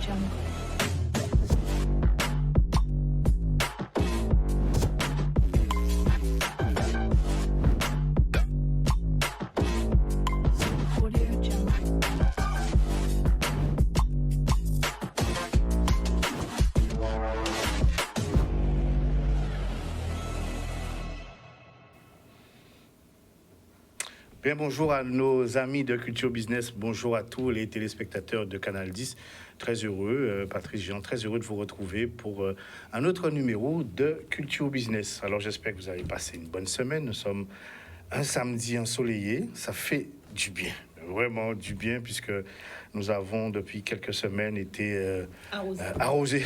Bien, bonjour à nos amis de Culture Business, bonjour à tous les téléspectateurs de Canal 10. Très heureux, Patrice Jean, très heureux de vous retrouver pour un autre numéro de Culture Business. Alors j'espère que vous avez passé une bonne semaine. Nous sommes un samedi ensoleillé, ça fait du bien, vraiment du bien, puisque nous avons depuis quelques semaines été arrosés.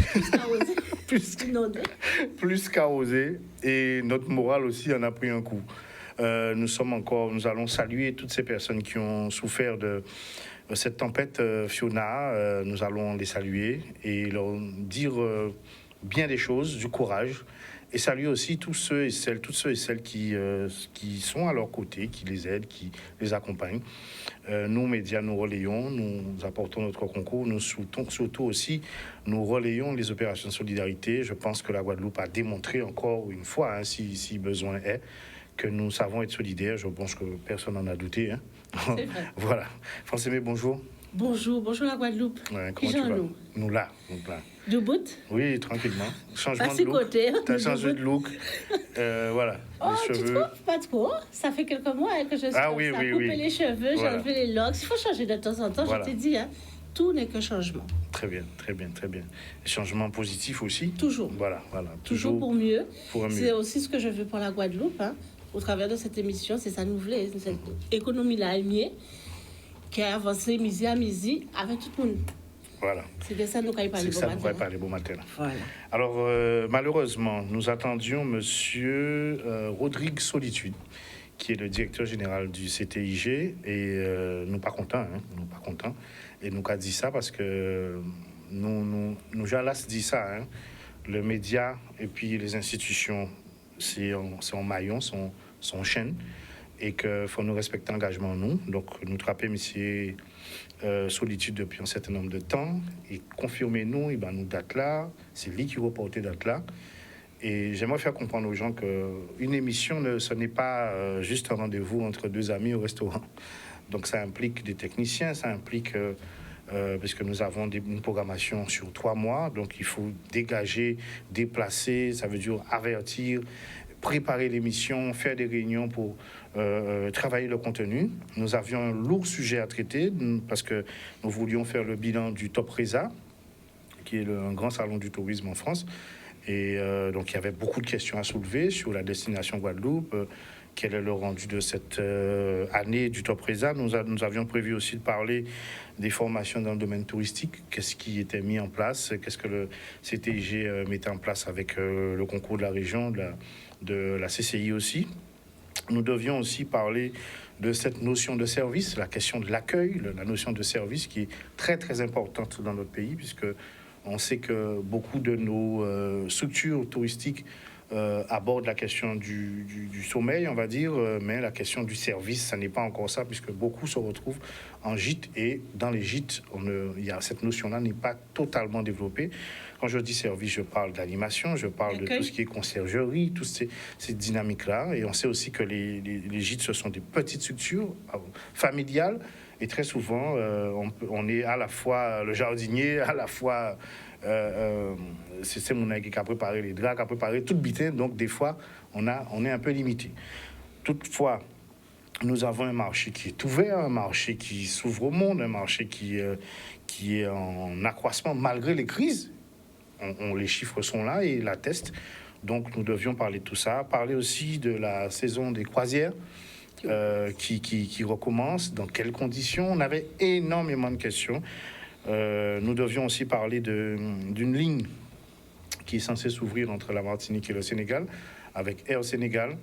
Plus qu'arrosés, et notre morale aussi en a pris un coup. Nous allons saluer toutes ces personnes qui ont souffert de cette tempête Fiona. Nous allons les saluer et leur dire bien des choses, du courage, et saluer aussi tous ceux et celles qui sont à leur côté, qui les aident, qui les accompagnent. Nous, médias, nous relayons, nous apportons notre concours, nous soutenons surtout aussi, nous relayons les opérations de solidarité. Je pense que la Guadeloupe a démontré encore une fois, si besoin est, que nous savons être solidaires. Je pense que personne n'en a douté. Hein. C'est vrai. Voilà. Francine, bonjour. Bonjour la Guadeloupe. Ouais, comment tu vas? Nous là. Debout? Oui, tranquillement. Changement pas de look. Côté, hein, t'as changé de look. Voilà. Oh, les tu cheveux. trouves? Pas trop. Ça fait quelques mois que je suis couper les cheveux, voilà. j'ai enlevé les locks. Il faut changer de temps en temps, voilà. Je t'ai dit. Hein. Tout n'est que changement. Très bien. Changement positif aussi. Toujours. Voilà. Toujours pour mieux. Pour mieux. C'est aussi ce que je veux pour la Guadeloupe. Hein. Au travers de cette émission, c'est ça nous voulons. Cette économie-là est mieux, qui a avancé midi à midi avec tout le monde. Voilà. C'est de ça que nous allons parler bon matin. Voilà. Alors, malheureusement, nous attendions monsieur Rodrigue Solitude, qui est le directeur général du CTIG, et nous pas contents. Et nous a dit ça parce que nous jalas dit ça. Hein. Le média et puis les institutions, c'est en maillon, son chaîne, et qu'il faut nous respecter l'engagement, nous. Donc, nous trapper monsieur Solitude depuis un certain nombre de temps, et confirmez-nous, nous date là, c'est lui qui reporte date là. Et j'aimerais faire comprendre aux gens qu'une émission, ce n'est pas juste un rendez-vous entre deux amis au restaurant. Donc, ça implique des techniciens, ça implique... parce que nous avons une programmation sur 3 mois, donc il faut dégager, déplacer, ça veut dire avertir, préparer l'émission, faire des réunions pour travailler le contenu. Nous avions un lourd sujet à traiter parce que nous voulions faire le bilan du Top Reza, qui est un grand salon du tourisme en France. Et donc il y avait beaucoup de questions à soulever sur la destination Guadeloupe. Quel est le rendu de cette année du Top Reza? Nous avions prévu aussi de parler des formations dans le domaine touristique. Qu'est-ce qui était mis en place? Qu'est-ce que le CTIG mettait en place avec le concours de la région, de la CCI aussi? Nous devions aussi parler de cette notion de service, la question de l'accueil, la notion de service qui est très, très importante dans notre pays, puisque on sait que beaucoup de nos structures touristiques aborde la question du sommeil, on va dire, mais la question du service, ça n'est pas encore ça, puisque beaucoup se retrouvent en gîte, et dans les gîtes, cette notion-là n'est pas totalement développée. Quand je dis service, je parle d'animation, je parle de tout ce qui est conciergerie, toutes ces dynamiques-là, et on sait aussi que les gîtes, ce sont des petites structures familiales, et très souvent, on est à la fois le jardinier, à la fois... c'est mon qui a préparé les draps, qui a préparé tout le bitin, donc des fois on est un peu limité. Toutefois, nous avons un marché qui est ouvert, un marché qui s'ouvre au monde, un marché qui est en accroissement malgré les crises. Les chiffres sont là et l'attestent. Donc nous devions parler de tout ça, parler aussi de la saison des croisières qui recommence, dans quelles conditions. On avait énormément de questions. Nous devions aussi parler d'une ligne qui est censée s'ouvrir entre la Martinique et le Sénégal, avec Air Sénégal.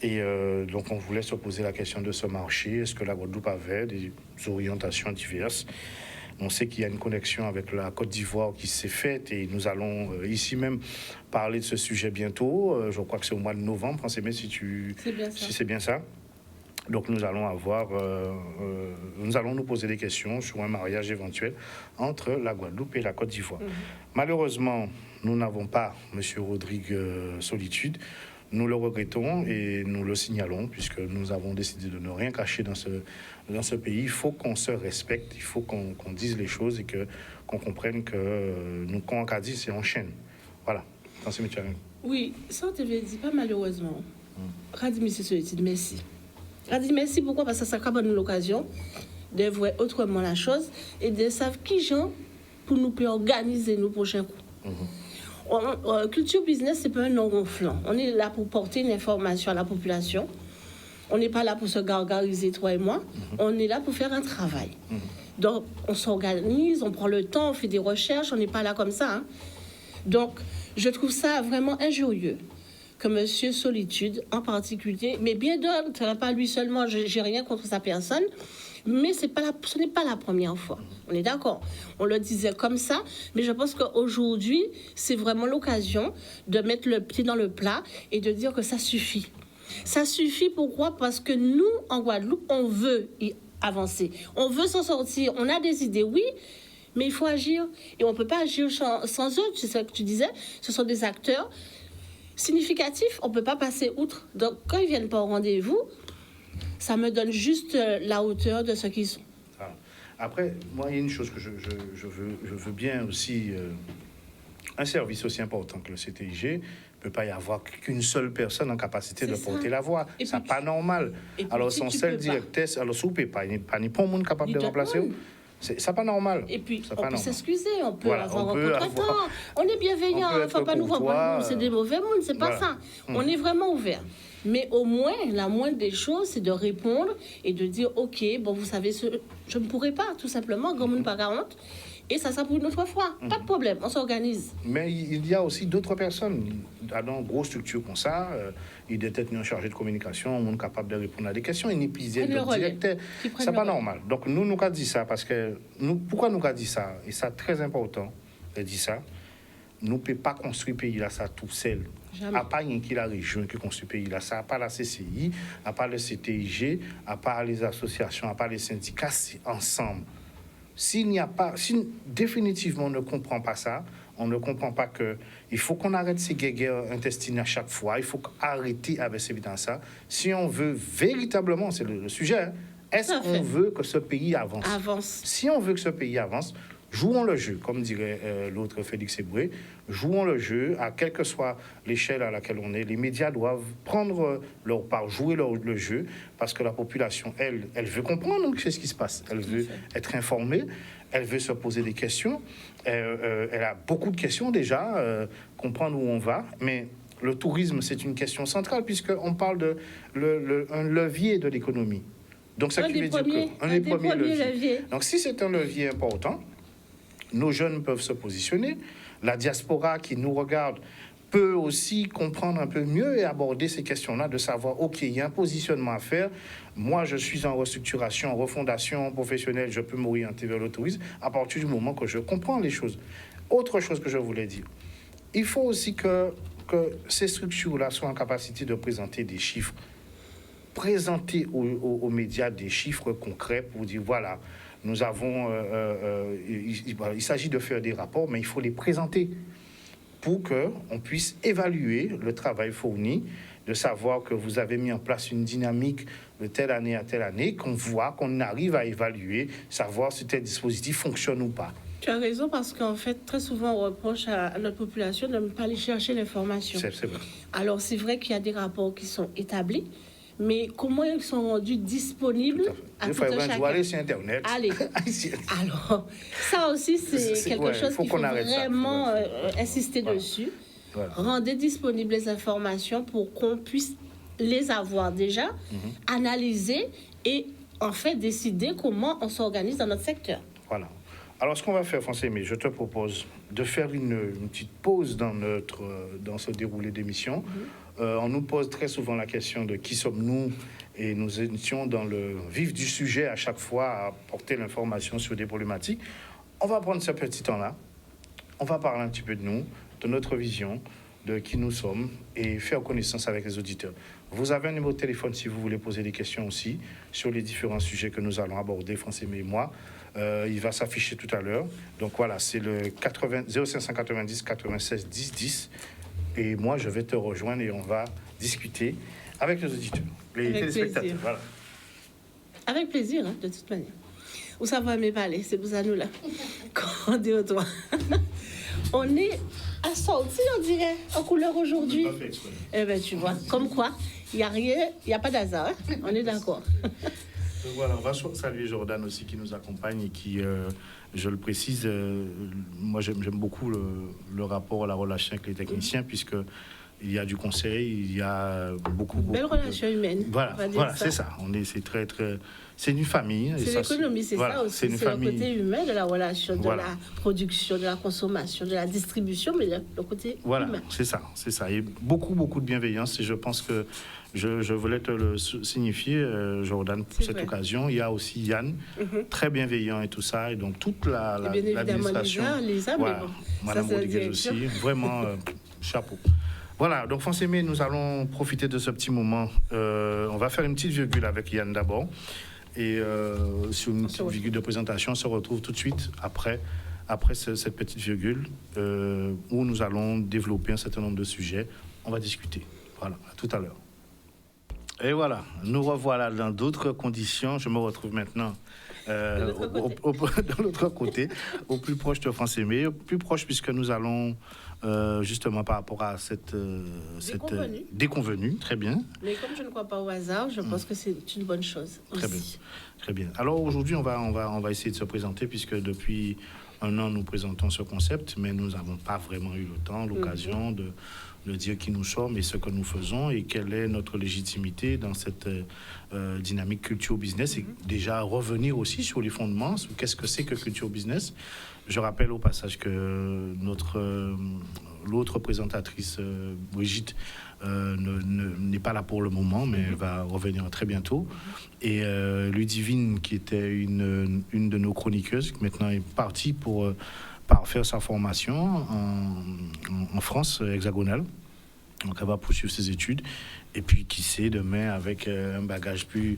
Et donc, on voulait se poser la question de ce marché. Est-ce que la Guadeloupe avait des orientations diverses? On sait qu'il y a une connexion avec la Côte d'Ivoire qui s'est faite, et nous allons ici même parler de ce sujet bientôt. Je crois que c'est au mois de novembre, si c'est bien ça. Donc nous allons nous poser des questions sur un mariage éventuel entre la Guadeloupe et la Côte d'Ivoire. Malheureusement, nous n'avons pas M. Rodrigue Solitude. Nous le regrettons et nous le signalons puisque nous avons décidé de ne rien cacher dans ce pays. Il faut qu'on se respecte, il faut qu'on dise les choses et qu'on comprenne que nous, quand on dit, c'est en chaîne. Voilà. Merci, M. Alain. Oui, ça, on te dit pas malheureusement. Radi, M. Solitude, merci. Radi, merci, pourquoi? Parce que ça a donné l'occasion de voir autrement la chose et de savoir qui gens pour nous organiser nos prochains coups. Culture business, c'est pas un nom gonflant. On est là pour porter une information à la population. On n'est pas là pour se gargariser, toi et moi. On est là pour faire un travail. Donc, on s'organise, on prend le temps, on fait des recherches. On n'est pas là comme ça. Hein. Donc, je trouve ça vraiment injurieux que M. Solitude, en particulier, mais bien d'autres, pas lui seulement, je n'ai rien contre sa personne, mais ce n'est pas la première fois. On est d'accord. On le disait comme ça, mais je pense qu'aujourd'hui, c'est vraiment l'occasion de mettre le pied dans le plat et de dire que ça suffit. Ça suffit, pourquoi? Parce que nous, en Guadeloupe, on veut y avancer. On veut s'en sortir. On a des idées, oui, mais il faut agir. Et on ne peut pas agir sans eux, c'est ce que tu disais. Ce sont des acteurs significatifs. On ne peut pas passer outre. Donc, quand ils ne viennent pas au rendez-vous, ça me donne juste la hauteur de ce qu'ils sont. Après, moi, il y a une chose que je veux bien aussi... un service aussi important que le CTIG, il ne peut pas y avoir qu'une seule personne en capacité de porter la voix. Ce n'est pas normal. Alors, son seul directeur, alors, si vous ne pouvez pas ni pour le monde capable de remplacer, c'est pas normal. Et puis, on peut s'excuser, on peut avoir un contre-temps. On est bienveillant, il ne faut pas nous voir, c'est des mauvais mondes, c'est pas ça. On est vraiment ouvert. Mais au moins, la moindre des choses, c'est de répondre et de dire, OK, bon, vous savez, je ne pourrais pas, tout simplement, comme une pas 40. Et ça pour une autre fois. Pas de problème, on s'organise. Mais il y a aussi d'autres personnes dans une grosse structure comme ça. Il est peut-être chargé de communication, on est capable de répondre à des questions. Il n'est plus de directeur. C'est pas normal. Donc nous avons dit ça parce que pourquoi nous avons dit ça? Et c'est très important de dire ça. Nous ne pouvons pas construire le pays là ça tout seul. À part la région qui construit le pays là, ça à part la CCI, à part le CTIG, à part les associations, à part les syndicats, c'est ensemble. Si définitivement on ne comprend pas ça, on ne comprend pas qu'il faut qu'on arrête ces guerres intestines à chaque fois, il faut arrêter avec ces ça. Si on veut véritablement, c'est le sujet, hein, est-ce qu'on veut que ce pays avance? Si on veut que ce pays avance, jouons le jeu, comme dirait l'autre Félix Eboué, jouons le jeu, à quelle que soit l'échelle à laquelle on est. Les médias doivent prendre leur part, jouer le jeu, parce que la population, elle veut comprendre ce qui se passe. Elle veut être informée, elle veut se poser des questions. Elle a beaucoup de questions déjà, comprendre où on va, mais le tourisme, c'est une question centrale, puisqu'on parle de un levier de l'économie. Donc, ça qui veut dire qu'un des premiers leviers. Donc, si c'est un levier important, nos jeunes peuvent se positionner. La diaspora qui nous regarde peut aussi comprendre un peu mieux et aborder ces questions-là, de savoir, OK, il y a un positionnement à faire. Moi, je suis en restructuration, en refondation professionnelle, je peux m'orienter vers le tourisme à partir du moment que je comprends les choses. Autre chose que je voulais dire, il faut aussi que ces structures-là soient en capacité de présenter des chiffres. Présenter aux médias des chiffres concrets pour dire, voilà, nous avons... il s'agit de faire des rapports, mais il faut les présenter pour qu'on puisse évaluer le travail fourni, de savoir que vous avez mis en place une dynamique de telle année à telle année, qu'on voit, qu'on arrive à évaluer, savoir si tel dispositif fonctionne ou pas. Tu as raison, parce qu'en fait, très souvent, on reproche à notre population de ne pas aller chercher l'information. C'est vrai. Alors, c'est vrai qu'il y a des rapports qui sont établis, mais comment ils sont rendus disponibles à tout un chacun? Aller sur Internet. Allez. Alors, ça aussi, c'est quelque chose qu'il faut vraiment insister dessus. Voilà. Rendez disponibles les informations pour qu'on puisse les avoir déjà, analyser et en fait décider comment on s'organise dans notre secteur. Voilà. Alors, ce qu'on va faire, Français, mais je te propose de faire une petite pause dans ce déroulé d'émission. On nous pose très souvent la question de qui sommes-nous, et nous étions dans le vif du sujet à chaque fois à porter l'information sur des problématiques. On va prendre ce petit temps-là, on va parler un petit peu de nous, de notre vision, de qui nous sommes et faire connaissance avec les auditeurs. Vous avez un numéro de téléphone si vous voulez poser des questions aussi sur les différents sujets que nous allons aborder, Francimé et moi. Il va s'afficher tout à l'heure. Donc voilà, c'est le 0590 96 10 10. Et moi, je vais te rejoindre et on va discuter avec les auditeurs, les téléspectateurs. Plaisir. Voilà. Avec plaisir, hein, de toute manière. Vous savez mes parler, c'est pour ça nous là. Quand on dit au toit. On est assortis, on dirait, en couleur aujourd'hui. On n'est pas fait exprès. Eh bien, tu vois, comme quoi, il n'y a rien, il n'y a pas d'hasard. Hein? On est d'accord. Donc voilà, on va saluer Jordan aussi qui nous accompagne et qui, je le précise, moi j'aime beaucoup le rapport, la relation avec les techniciens puisque il y a du conseil, il y a beaucoup Belle relation humaine. Voilà, c'est ça. C'est une famille. C'est l'économie, c'est voilà, ça aussi. C'est le côté humain de la relation, de la production, de la consommation, de la distribution, mais le côté humain. C'est ça. Et beaucoup de bienveillance. Et je pense que je voulais te le signifier, Jordan, pour cette occasion. Il y a aussi Yann, très bienveillant et tout ça. Et donc toute l'administration. Lisa, voilà, mais bon, Madame Rodriguez aussi. Vraiment, chapeau. Voilà, donc Francimé, nous allons profiter de ce petit moment. On va faire une petite virgule avec Yann d'abord. Et sur une petite virgule de présentation, on se retrouve tout de suite après cette petite virgule où nous allons développer un certain nombre de sujets. On va discuter. Voilà, à tout à l'heure. Et voilà, nous revoilà dans d'autres conditions. Je me retrouve maintenant de l'autre côté, au plus proche de Francimé, plus proche puisque nous allons justement par rapport à cette déconvenue, très bien. Mais comme je ne crois pas au hasard, je pense que c'est une bonne chose aussi. Très bien. Alors aujourd'hui, on va essayer de se présenter puisque depuis un an, nous présentons ce concept, mais nous n'avons pas vraiment eu le temps, l'occasion de dire qui nous sommes et ce que nous faisons et quelle est notre légitimité dans cette dynamique culture-business et déjà revenir aussi sur les fondements, qu'est-ce que c'est que culture-business. Je rappelle au passage que l'autre présentatrice, Brigitte, n'est pas là pour le moment, mais elle va revenir très bientôt. Et Ludivine, qui était une de nos chroniqueuses, qui maintenant est partie pour faire sa formation en France hexagonale. Donc elle va poursuivre ses études. Et puis, qui sait, demain, avec un bagage plus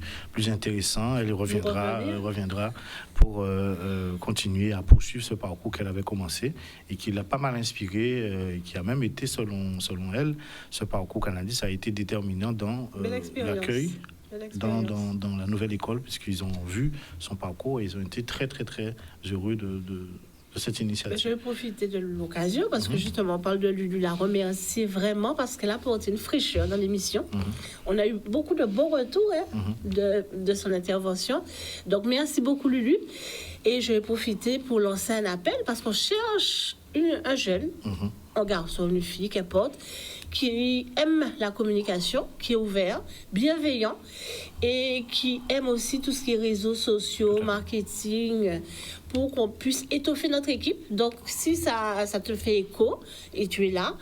intéressant, elle reviendra pour continuer à poursuivre ce parcours qu'elle avait commencé et qui l'a pas mal inspiré et qui a même été, selon elle, ce parcours canadien a été déterminant dans l'accueil dans la nouvelle école, puisqu'ils ont vu son parcours et ils ont été très, très, très heureux de cette initiative. Je vais profiter de l'occasion parce que justement on parle de Lulu, la remercier vraiment parce qu'elle a apporté une fraîcheur dans l'émission. On a eu beaucoup de bons retours de son intervention. Donc merci beaucoup Lulu. Et je vais profiter pour lancer un appel parce qu'on cherche un jeune, un garçon, une fille, qu'importe, qui aime la communication, qui est ouvert, bienveillant et qui aime aussi tout ce qui est réseaux sociaux, marketing, pour qu'on puisse étoffer notre équipe. Donc, si ça te fait écho et tu es là,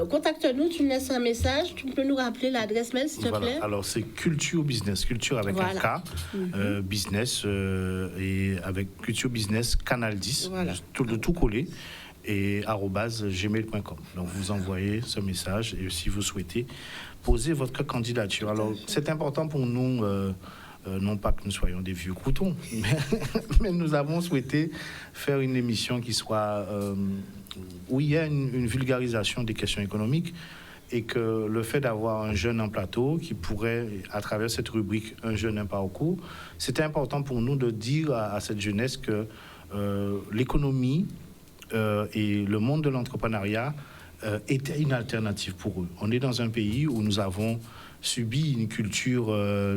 contacte-nous, tu nous laisses un message, tu peux nous rappeler l'adresse mail, s'il te plaît. Alors, c'est Culture Business, culture avec un K, business, et avec Culture Business Canal 10, de tout coller, et @gmail.com. Donc, vous envoyez ce message et si vous souhaitez poser votre candidature. Alors, c'est important pour nous, non pas que nous soyons des vieux croutons, mais nous avons souhaité faire une émission qui soit où il y a une vulgarisation des questions économiques et que le fait d'avoir un jeune en plateau qui pourrait, à travers cette rubrique « Un jeune, un parcours », c'était important pour nous de dire à cette jeunesse que l'économie et le monde de l'entrepreneuriat était une alternative pour eux. On est dans un pays où nous avons subi une culture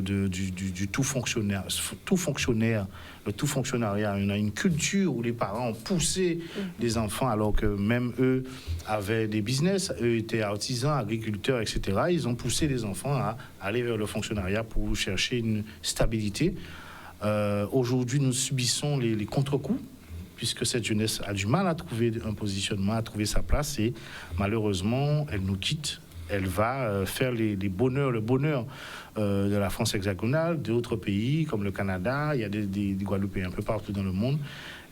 du tout fonctionnaire, le tout fonctionnariat. On a une culture où les parents ont poussé les enfants alors que même eux avaient des business, eux étaient artisans, agriculteurs, etc. Ils ont poussé les enfants à aller vers le fonctionnariat pour chercher une stabilité. Aujourd'hui, nous subissons les contre-coups puisque cette jeunesse a du mal à trouver un positionnement, à trouver sa place et malheureusement, elle nous quitte. Elle va faire le bonheur de la France hexagonale, d'autres pays comme le Canada, il y a des Guadeloupéens un peu partout dans le monde.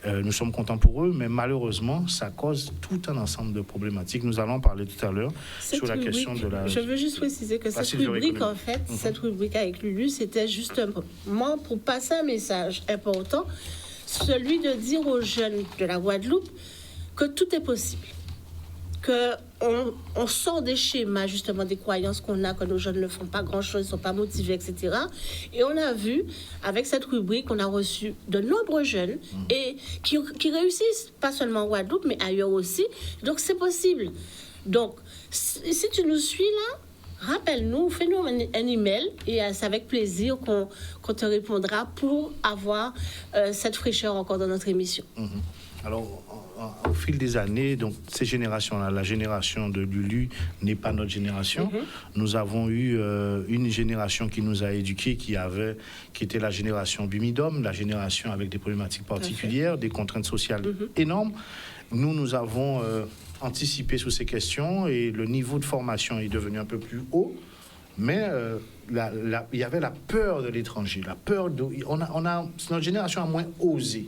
Nous sommes contents pour eux, mais malheureusement, ça cause tout un ensemble de problématiques. Nous allons parler tout à l'heure sur la question de la... Je veux juste préciser que cette rubrique, en fait, cette rubrique avec Lulu, c'était justement pour passer un message important, celui de dire aux jeunes de la Guadeloupe que tout est possible. Qu'on sort des schémas, justement, des croyances qu'on a, que nos jeunes ne font pas grand-chose, ne sont pas motivés, etc. Et on a vu, avec cette rubrique, on a reçu de nombreux jeunes et qui réussissent, pas seulement en Guadeloupe, mais ailleurs aussi. Donc, c'est possible. Donc, si tu nous suis là, rappelle-nous, fais-nous un email et c'est avec plaisir qu'on te répondra pour avoir cette fraîcheur encore dans notre émission. Alors, au fil des années, donc ces générations-là, la génération de Lulu n'est pas notre génération. Nous avons eu une génération qui nous a éduqués, qui était la génération Bumidum, la génération avec des problématiques particulières, des contraintes sociales énormes. Nous avons anticipé sur ces questions et le niveau de formation est devenu un peu plus haut. Mais il y avait la peur de l'étranger, la peur de... notre génération a moins osé.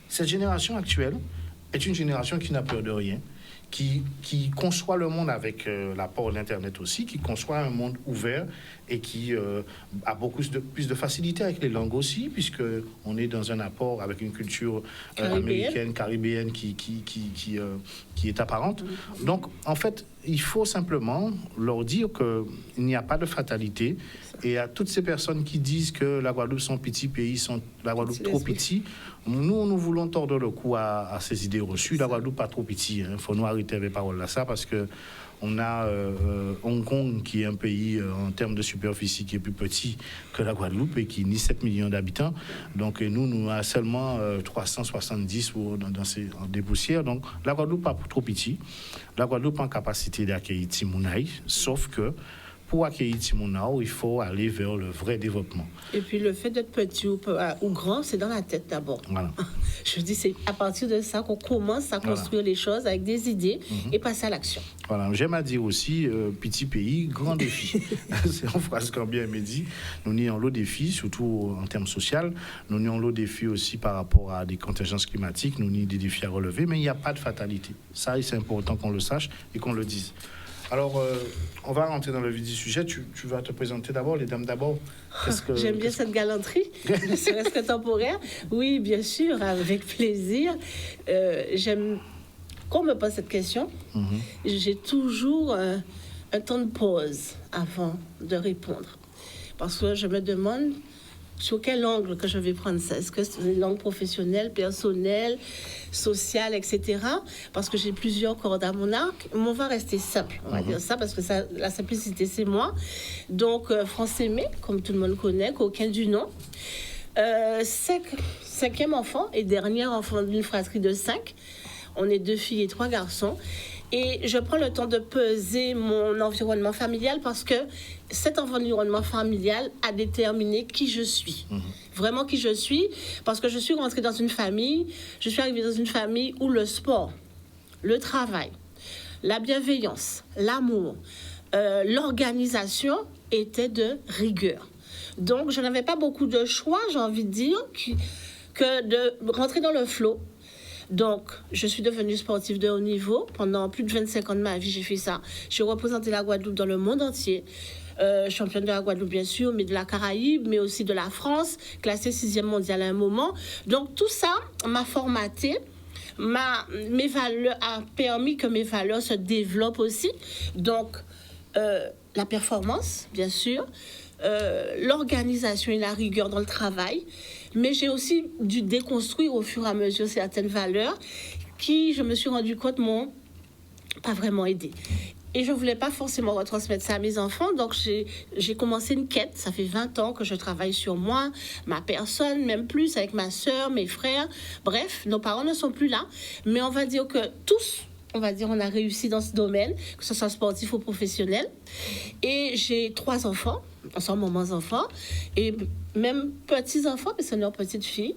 Cette génération actuelle est une génération qui n'a peur de rien, qui conçoit le monde avec l'apport de l'Internet aussi, qui conçoit un monde ouvert et qui a plus de facilité avec les langues aussi, puisqu'on est dans un apport avec une culture américaine, caribéenne qui est apparente. Donc, en fait, il faut simplement leur dire qu'il n'y a pas de fatalité. Et à toutes ces personnes qui disent que la Guadeloupe, son petit pays, la Guadeloupe trop petit, nous voulons tordre le cou à ces idées reçues. La Guadeloupe pas trop petit. Il faut nous arrêter avec paroles là, ça, parce que on a Hong Kong qui est un pays en termes de superficie qui est plus petit que la Guadeloupe et qui nie 7 millions d'habitants. Donc nous avons seulement 370 dans ces dépoussières. Donc la Guadeloupe pas trop petit. La Guadeloupe en capacité d'accueillir Timounaï, sauf que pour accueillir Timounao, il faut aller vers le vrai développement. Et puis le fait d'être petit ou grand, c'est dans la tête d'abord. Voilà. Je dis, c'est à partir de ça qu'on commence à construire les choses avec des idées et passer à l'action. Voilà, j'aime à dire aussi, petit pays, grand défi. C'est en phrase quand bien me dit, nous nions l'autre défi, surtout en termes sociaux. Nous nions l'autre défi aussi par rapport à des contingences climatiques. Nous nions des défis à relever, mais il n'y a pas de fatalité. Ça, c'est important qu'on le sache et qu'on le dise. Alors, on va rentrer dans le vif du sujet. Tu vas te présenter d'abord, les dames d'abord. J'aime bien cette galanterie, serait-ce que temporaire. Oui, bien sûr, avec plaisir. J'aime qu'on me pose cette question. J'ai toujours un temps de pause avant de répondre. Parce que je me demande sur quel angle que je vais prendre ça. Est-ce que c'est une langue professionnelle, personnelle, sociale, etc. Parce que j'ai plusieurs cordes à mon arc. Mais on va rester simple, on va dire ça, parce que ça, la simplicité, c'est moi. Donc, français mais, comme tout le monde connaît, qu'aucun du nom. Cinquième enfant et dernier enfant d'une fratrie de 5. On est 2 filles et 3 garçons. Et je prends le temps de peser mon environnement familial parce que cet environnement familial a déterminé qui je suis. Vraiment qui je suis, parce que je suis rentrée dans une famille, je suis arrivée dans une famille où le sport, le travail, la bienveillance, l'amour, l'organisation étaient de rigueur. Donc, je n'avais pas beaucoup de choix, j'ai envie de dire, que de rentrer dans le flot. Donc, je suis devenue sportive de haut niveau. Pendant plus de 25 ans de ma vie, j'ai fait ça. J'ai représenté la Guadeloupe dans le monde entier. Championne de la Guadeloupe, bien sûr, mais de la Caraïbe, mais aussi de la France, classée 6e mondiale à un moment. Donc, tout ça m'a formaté. Mes valeurs a permis que mes valeurs se développent aussi. Donc, la performance, bien sûr, l'organisation et la rigueur dans le travail. Mais j'ai aussi dû déconstruire au fur et à mesure certaines valeurs qui, je me suis rendu compte, m'ont pas vraiment aidé. Et je ne voulais pas forcément retransmettre ça à mes enfants. Donc, j'ai commencé une quête. Ça fait 20 ans que je travaille sur moi, ma personne, même plus, avec ma sœur, mes frères. Bref, nos parents ne sont plus là. Mais on va dire que tous, on a réussi dans ce domaine, que ce soit sportif ou professionnel. Et j'ai 3 enfants, ensemble moments enfants, et même petits-enfants, parce qu'on est en petite fille.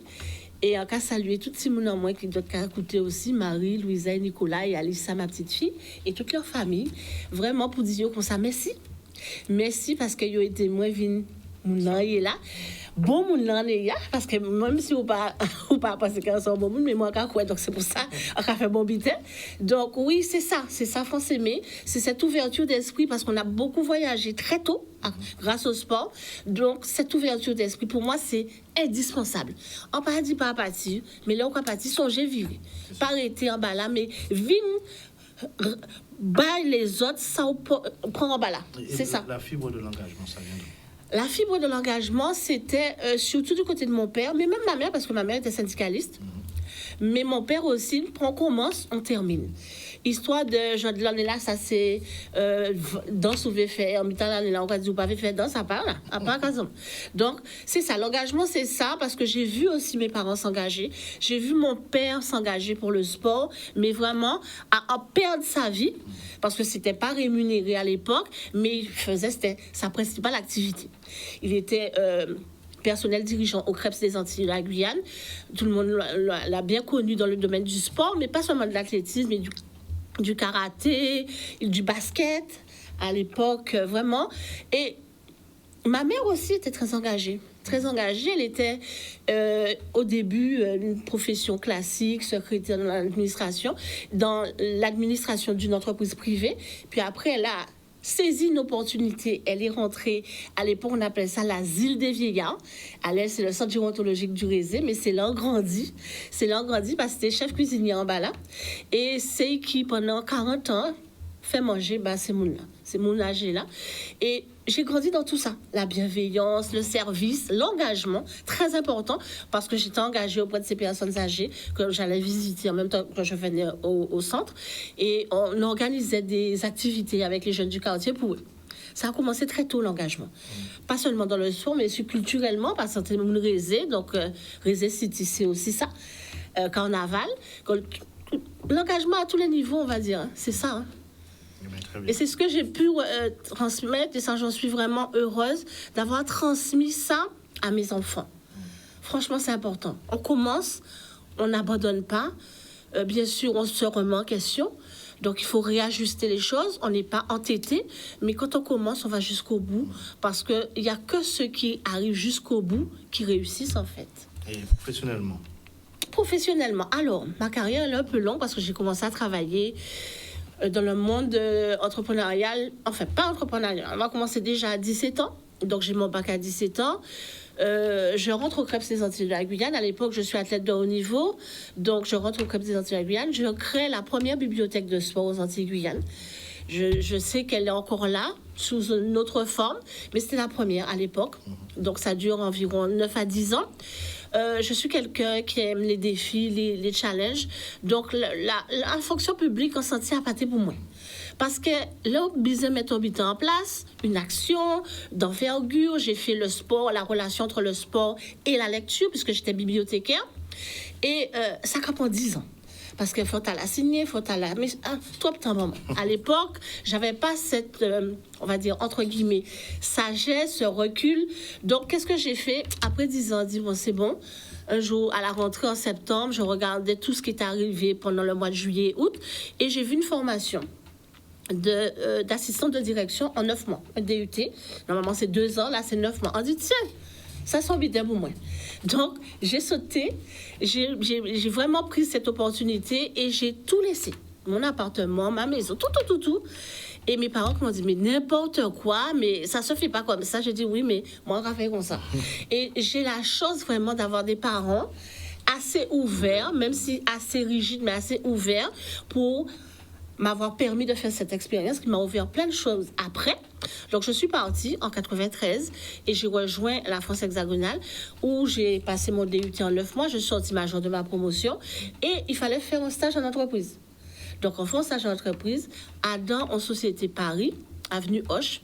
Et en cas saluer toutes ces gens en moi qui doivent écouter aussi, Marie, Louisa, Nicolas et Alissa, ma petite fille, et toute leur famille, vraiment pour dire comme ça, merci. Merci parce qu'ils ont été moins Moun nan est là. Bon moun nan est là parce que même si ou pas penser que c'est un bon moun, mais moi quoi donc c'est pour ça on a fait bon bité. Donc oui, c'est ça faut s'aimer, c'est cette ouverture d'esprit parce qu'on a beaucoup voyagé très tôt grâce au sport. Donc cette ouverture d'esprit pour moi c'est indispensable. On pas dit pas partir, mais là on pas partir songer vivre. Pas arrêter en bas là mais vivre bail les autres ça prend en bas là. C'est ça. La fibre de l'engagement ça vient d'où? La fibre de l'engagement, c'était surtout du côté de mon père, mais même ma mère, parce que ma mère était syndicaliste. Mais mon père aussi, on commence, on termine. Histoire de genre de l'année là, ça c'est danse ou fait en mi-temps l'année là, on va dire ou pas fait danse à part là, à part quasiment. Donc c'est ça, l'engagement c'est ça parce que j'ai vu aussi mes parents s'engager, j'ai vu mon père s'engager pour le sport, mais vraiment à perdre sa vie parce que c'était pas rémunéré à l'époque, mais il faisait c'était sa principale activité. Il était personnel dirigeant au Crêpes des Antilles de la Guyane. Tout le monde l'a bien connu dans le domaine du sport, mais pas seulement de l'athlétisme, mais du karaté, du basket à l'époque, vraiment. Et ma mère aussi était très engagée. Très engagée, elle était au début une profession classique, secrétaire dans l'administration d'une entreprise privée. Puis après, elle a saisi une opportunité, elle est rentrée, à l'époque on appelait ça l'asile des vieillards, c'est le centre gérontologique du Rézé, mais c'est là on grandit parce que c'était chef cuisinier en bas là, et c'est qui pendant 40 ans fait manger ces moun âgés là, et j'ai grandi dans tout ça, la bienveillance, le service, l'engagement, très important, parce que j'étais engagée auprès de ces personnes âgées que j'allais visiter en même temps que je venais au centre, et on organisait des activités avec les jeunes du quartier pour eux. Ça a commencé très tôt l'engagement, pas seulement dans le sport, mais aussi culturellement, parce que c'était mon Rézé, donc Rézé City, c'est aussi ça, carnaval, l'engagement à tous les niveaux, on va dire, c'est ça, hein. Et c'est ce que j'ai pu transmettre, et ça, j'en suis vraiment heureuse d'avoir transmis ça à mes enfants. Franchement, c'est important. On commence, on n'abandonne pas. Bien sûr, on se remet en question. Donc, il faut réajuster les choses. On n'est pas entêté, mais quand on commence, on va jusqu'au bout. Parce qu'il n'y a que ceux qui arrivent jusqu'au bout qui réussissent, en fait. Et professionnellement? Professionnellement. Alors, ma carrière elle est un peu longue parce que j'ai commencé à travailler dans le monde entrepreneurial, enfin pas entrepreneurial, on va commencer déjà à 17 ans, donc j'ai mon bac à 17 ans, je rentre au Crêpes des Antilles de la Guyane, à l'époque je suis athlète de haut niveau, donc je rentre au Crêpes des Antilles de la Guyane, je crée la première bibliothèque de sport aux Antilles Guyane. Je sais qu'elle est encore là, sous une autre forme, mais c'était la première à l'époque, donc ça dure environ 9 à 10 ans. Je suis quelqu'un qui aime les défis, les challenges. Donc, la fonction publique, on s'en tient à pâté pour moi. Parce que là, besoin mettre en place une action d'envergure. J'ai fait le sport, la relation entre le sport et la lecture, puisque j'étais bibliothécaire. Et ça prend 10 ans. Parce qu'il faut la signer, faut la... Mais trop de temps, maman. À l'époque, j'avais pas cette, on va dire, entre guillemets, sagesse, ce recul. Donc, qu'est-ce que j'ai fait? Après 10 ans, dit bon, c'est bon. Un jour, à la rentrée en septembre, je regardais tout ce qui est arrivé pendant le mois de juillet, août, et j'ai vu une formation d'assistante de direction en 9 mois, un DUT. Normalement, c'est 2 ans, là, c'est 9 mois. On dit, tiens, ça sent bien pour moi. Donc, j'ai sauté, j'ai vraiment pris cette opportunité et j'ai tout laissé. Mon appartement, ma maison, tout. Et mes parents m'ont dit, mais n'importe quoi, mais ça se fait pas comme ça. J'ai dit, oui, mais moi, on va faire comme ça. Et j'ai la chance vraiment d'avoir des parents assez ouverts, même si assez rigides, mais assez ouverts pour m'avoir permis de faire cette expérience qui m'a ouvert plein de choses après. Donc, je suis partie en 93 et j'ai rejoint la France hexagonale où j'ai passé mon DUT en 9 mois. Je suis sortie major de ma promotion et il fallait faire un stage en entreprise. Donc, on fait un stage en entreprise à Adam, en Société Paris, avenue Hoche,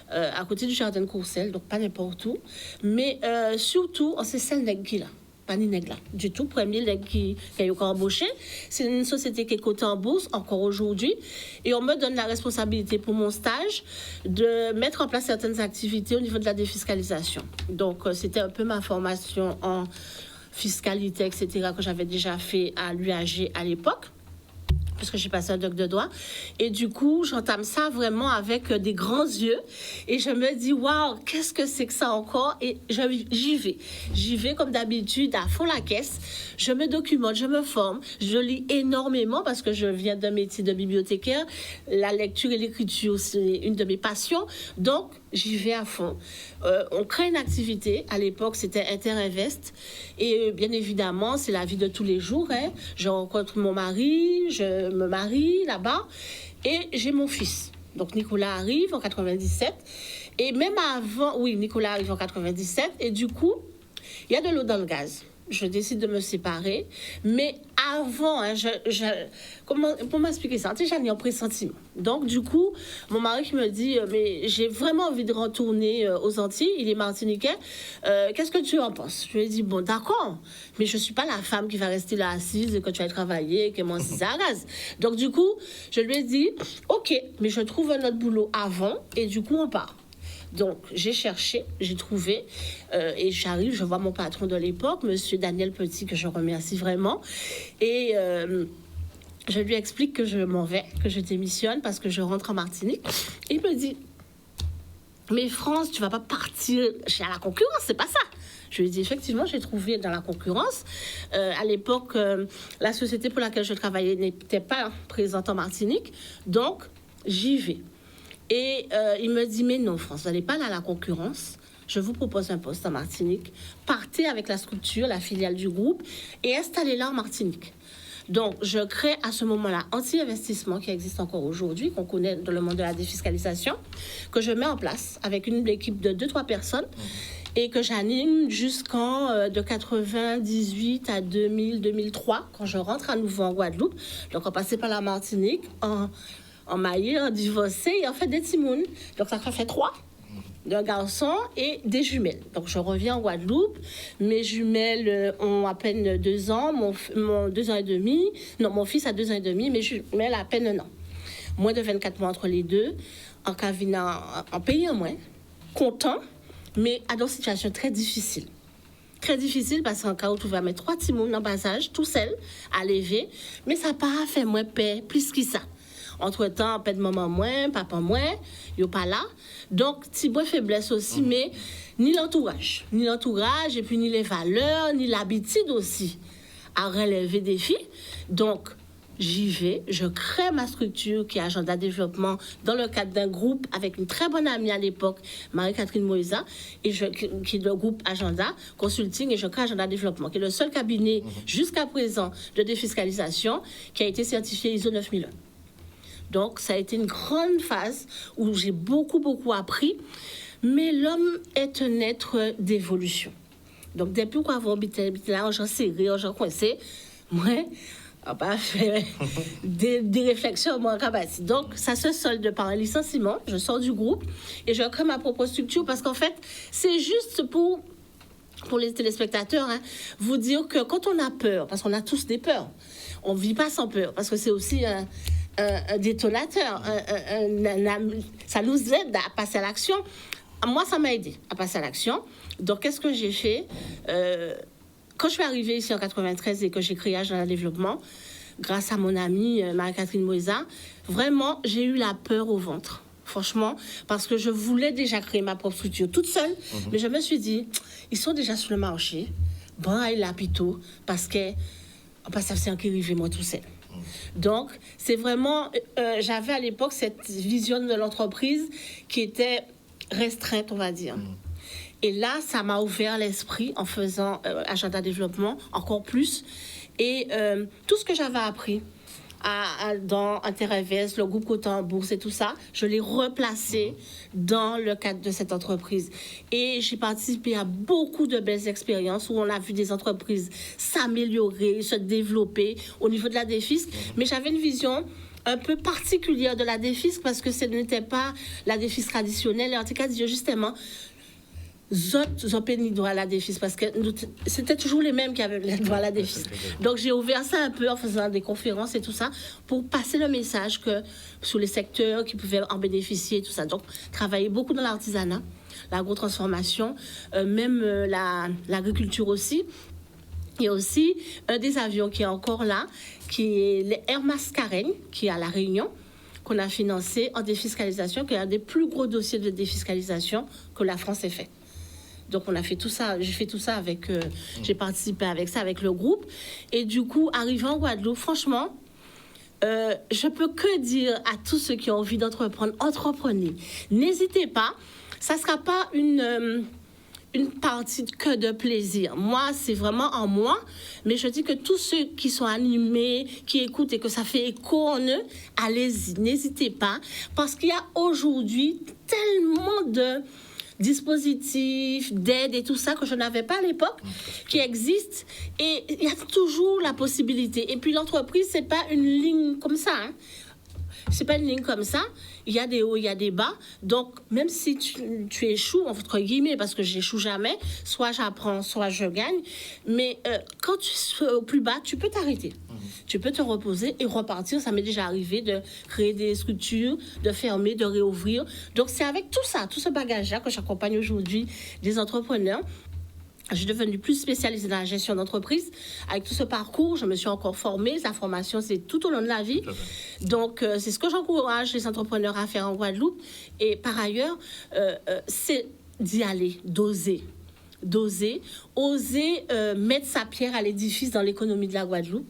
à côté du jardin de Courcelles, donc pas n'importe où. Mais surtout, on sait celle là. Pas ni nègre là, du tout. Premier nègre qui a eu embauché. C'est une société qui est cotée en bourse encore aujourd'hui. Et on me donne la responsabilité pour mon stage de mettre en place certaines activités au niveau de la défiscalisation. Donc, c'était un peu ma formation en fiscalité, etc., que j'avais déjà fait à l'UAG à l'époque. parce que j'ai passé un doc de droit. Et du coup, j'entame ça vraiment avec des grands yeux. Et je me dis, waouh, qu'est-ce que c'est que ça encore? Et j'y vais. J'y vais comme d'habitude, à fond la caisse. Je me documente, je me forme. Je lis énormément parce que je viens d'un métier de bibliothécaire. La lecture et l'écriture, c'est une de mes passions. Donc, j'y vais à fond. On crée une activité. À l'époque, c'était Interinvest. Et bien évidemment, c'est la vie de tous les jours. Hein. Je rencontre mon mari, je me marie là-bas. Et j'ai mon fils. Donc, Nicolas arrive en 97. Et même avant... Oui, Nicolas arrive en 97. Et du coup, il y a de l'eau dans le gaz. Je décide de me séparer. Mais avant, hein, pour m'expliquer ça, déjà, il y a un pressentiment. Donc, du coup, mon mari qui me dit, mais j'ai vraiment envie de retourner aux Antilles, il est martiniquais, qu'est-ce que tu en penses? Je lui ai dit, bon, d'accord, mais je ne suis pas la femme qui va rester là assise et que tu vas travailler, qui est mon à gaz. Donc, du coup, je lui ai dit, ok, mais je trouve un autre boulot avant et du coup, on part. Donc, j'ai cherché, j'ai trouvé, et j'arrive, je vois mon patron de l'époque, monsieur Daniel Petit, que je remercie vraiment, et je lui explique que je m'en vais, que je démissionne parce que je rentre en Martinique. Et il me dit, mais France, tu vas pas partir chez la concurrence, c'est pas ça. Je lui ai dit, effectivement, j'ai trouvé dans la concurrence. À l'époque, la société pour laquelle je travaillais n'était pas présente en Martinique, donc j'y vais. Et il me dit, mais non, France, vous n'allez pas aller à la concurrence. Je vous propose un poste en Martinique. Partez avec la structure, la filiale du groupe, et installez-la en Martinique. Donc, je crée à ce moment-là Anti-Investissement, qui existe encore aujourd'hui, qu'on connaît dans le monde de la défiscalisation, que je mets en place avec une équipe de 2-3 personnes et que j'anime jusqu'en de 98 à 2000-2003, quand je rentre à nouveau en Guadeloupe. Donc, on passait par la Martinique, en marié, en divorcé et en fait des timounes. Donc ça fait 3, d'un garçon et des jumelles. Donc je reviens en Guadeloupe. Mes jumelles ont à peine 2 ans, mon 2 ans et demi. Non, mon fils a 2 ans et demi, mes jumelles à peine 1 an. Moins de 24 mois entre les deux, en cavinant, en payant moins, content, mais à une situation très difficile. Très difficile parce qu'en cas où tu vas mettre 3 timounes en bas âge, tout seul, à lever, mais ça n'a pas fait moins paix, plus que ça. Entre-temps, pas de maman moins, papa moins, il n'est pas là. Donc, petit bois faiblesse aussi, mais ni l'entourage, et puis ni les valeurs, ni l'habitude aussi à relever des défis. Donc, j'y vais, je crée ma structure qui est Agenda Développement dans le cadre d'un groupe avec une très bonne amie à l'époque, Marie-Catherine Moïsa, qui est le groupe Agenda Consulting, et je crée Agenda Développement, qui est le seul cabinet jusqu'à présent de défiscalisation qui a été certifié ISO 9001. Donc, ça a été une grande phase où j'ai beaucoup appris. Mais l'homme est un être d'évolution. Donc, depuis qu'on a habité là, j'en serré, j'en coincé, moi, on pas fait des réflexions, moi, rabattu. Donc, ça se solde par un licenciement. Je sors du groupe et je crée ma propre structure parce qu'en fait, c'est juste pour les téléspectateurs, hein, vous dire que quand on a peur, parce qu'on a tous des peurs, on ne vit pas sans peur, parce que c'est aussi un détonateur, ça nous aide à passer à l'action. Moi, ça m'a aidé à passer à l'action. Donc, qu'est-ce que j'ai fait? Quand je suis arrivée ici en 93 et que j'ai créé Agenda Développement, grâce à mon amie Marie-Catherine Moïsa, vraiment, j'ai eu la peur au ventre. Franchement, parce que je voulais déjà créer ma propre structure toute seule, mais je me suis dit, ils sont déjà sur le marché, bon, il a plutôt, parce que ça c'est un qui arrive moi tout seul. Donc, c'est vraiment, j'avais à l'époque cette vision de l'entreprise qui était restreinte, on va dire. Et là, ça m'a ouvert l'esprit en faisant Agenda Développement encore plus. Et tout ce que j'avais appris dans Interinvest, le groupe Coton en Bourse et tout ça, je l'ai replacé dans le cadre de cette entreprise. Et j'ai participé à beaucoup de belles expériences où on a vu des entreprises s'améliorer, se développer au niveau de la défisque. Mais j'avais une vision un peu particulière de la défisque parce que ce n'était pas la défisque traditionnelle. Et en tout cas, justement, autres ont péni droit à la défisque parce que c'était toujours les mêmes qui avaient le droit à la défisque. Donc j'ai ouvert ça un peu en faisant des conférences et tout ça pour passer le message que sur les secteurs qui pouvaient en bénéficier et tout ça. Donc travailler beaucoup dans l'artisanat, l'agrotransformation, même l'agriculture aussi. Il y a aussi un des avions qui est encore là, qui est l'Air Mascareigne, qui est à La Réunion, qu'on a financé en défiscalisation, qui est un des plus gros dossiers de défiscalisation que la France ait fait. Donc, on a fait tout ça, j'ai fait tout ça avec, j'ai participé avec ça, avec le groupe. Et du coup, arrivant en Guadeloupe, franchement, je peux que dire à tous ceux qui ont envie d'entreprendre, entreprenez. N'hésitez pas, ça ne sera pas une partie que de plaisir. Moi, c'est vraiment en moi, mais je dis que tous ceux qui sont animés, qui écoutent et que ça fait écho en eux, allez-y, n'hésitez pas, parce qu'il y a aujourd'hui tellement de dispositifs, d'aide et tout ça que je n'avais pas à l'époque, qui existent, et il y a toujours la possibilité. Et puis l'entreprise, c'est pas une ligne comme ça, hein. C'est pas une ligne comme ça. Il y a des hauts, il y a des bas. Donc, même si tu échoues, entre guillemets, parce que j'échoue jamais, soit j'apprends, soit je gagne. Mais quand tu es au plus bas, tu peux t'arrêter. Tu peux te reposer et repartir. Ça m'est déjà arrivé de créer des structures, de fermer, de réouvrir. Donc, c'est avec tout ça, tout ce bagage-là que j'accompagne aujourd'hui des entrepreneurs. Je suis devenue plus spécialisée dans la gestion d'entreprise. Avec tout ce parcours, je me suis encore formée. La formation, c'est tout au long de la vie. Donc, c'est ce que j'encourage les entrepreneurs à faire en Guadeloupe. Et par ailleurs, c'est d'y aller, d'oser. Oser mettre sa pierre à l'édifice dans l'économie de la Guadeloupe.